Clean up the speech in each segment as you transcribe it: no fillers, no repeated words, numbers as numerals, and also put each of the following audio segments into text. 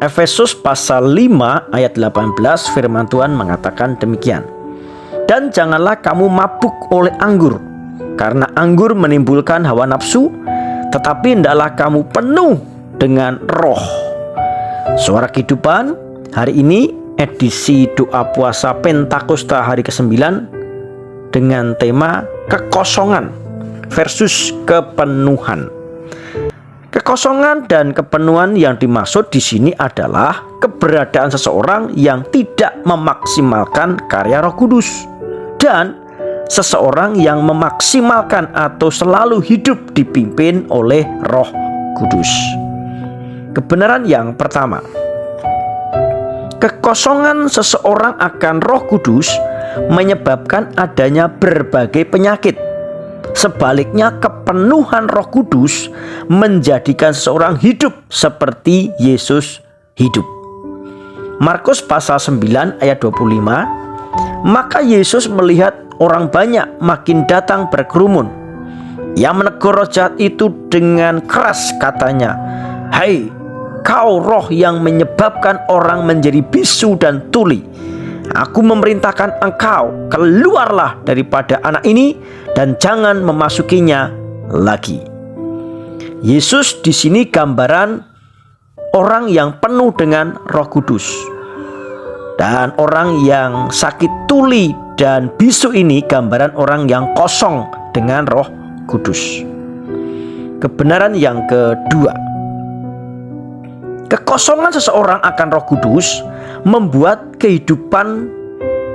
Efesus pasal 5 ayat 18 firman Tuhan mengatakan demikian. Dan janganlah kamu mabuk oleh anggur, karena anggur menimbulkan hawa nafsu, tetapi hendaklah kamu penuh dengan Roh. Suara Kehidupan hari ini edisi doa puasa Pentakosta hari ke-9 dengan tema kekosongan versus kepenuhan. Kekosongan dan kepenuhan yang dimaksud di sini adalah keberadaan seseorang yang tidak memaksimalkan karya Roh Kudus dan seseorang yang memaksimalkan atau selalu hidup dipimpin oleh Roh Kudus. Kebenaran yang pertama, kekosongan seseorang akan Roh Kudus menyebabkan adanya berbagai penyakit. Sebaliknya, kepenuhan Roh Kudus menjadikan seseorang hidup seperti Yesus hidup. Markus pasal 9 ayat 25, maka Yesus melihat orang banyak makin datang berkerumun. Ia menegur roh jahat itu dengan keras, katanya, "Hai, kau roh yang menyebabkan orang menjadi bisu dan tuli, aku memerintahkan engkau, keluarlah daripada anak ini dan jangan memasukinya lagi." Yesus di sini gambaran orang yang penuh dengan Roh Kudus. Dan orang yang sakit tuli dan bisu ini gambaran orang yang kosong dengan Roh Kudus. Kebenaran yang kedua, kekosongan seseorang akan Roh Kudus membuat kehidupan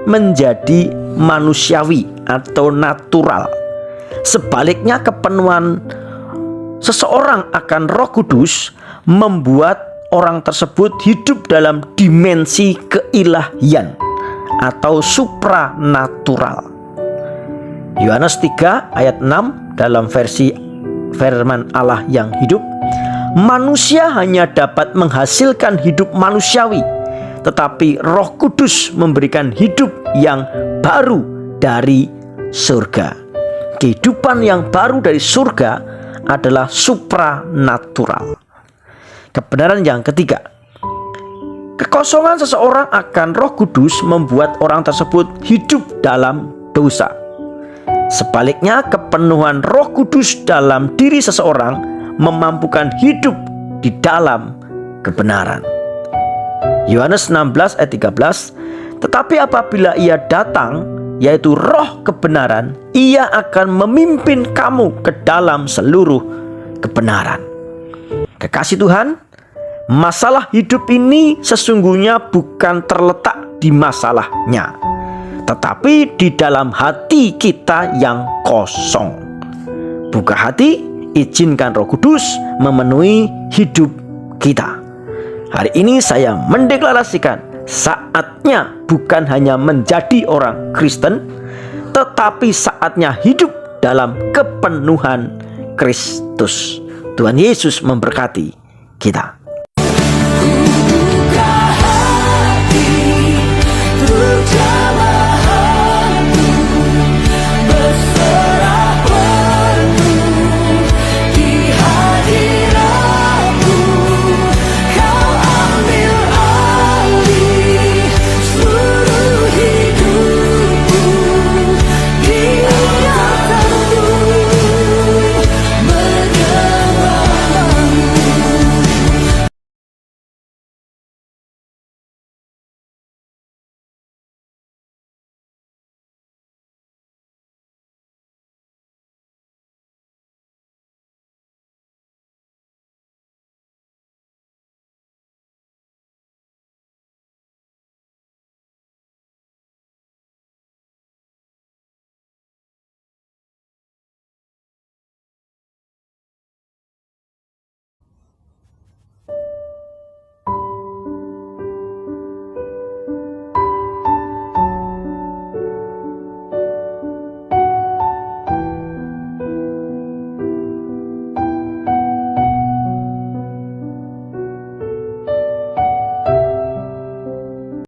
menjadi manusiawi atau natural. Sebaliknya, kepenuhan seseorang akan Roh Kudus membuat orang tersebut hidup dalam dimensi keilahian atau supranatural. Yohanes 3 ayat 6 dalam versi firman Allah yang hidup, manusia hanya dapat menghasilkan hidup manusiawi, tetapi Roh Kudus memberikan hidup yang baru dari surga. Kehidupan yang baru dari surga adalah supranatural. Kebenaran yang ketiga, kekosongan seseorang akan Roh Kudus membuat orang tersebut hidup dalam dosa. Sebaliknya, kepenuhan Roh Kudus dalam diri seseorang memampukan hidup di dalam kebenaran. Yohanes 16 ayat 13, tetapi apabila ia datang, yaitu Roh kebenaran, ia akan memimpin kamu ke dalam seluruh kebenaran. Kekasih Tuhan, masalah hidup ini sesungguhnya bukan terletak di masalahnya, tetapi di dalam hati kita yang kosong. Buka hati, izinkan Roh Kudus memenuhi hidup kita. Hari ini saya mendeklarasikan, saatnya bukan hanya menjadi orang Kristen, tetapi saatnya hidup dalam kepenuhan Kristus. Tuhan Yesus memberkati kita.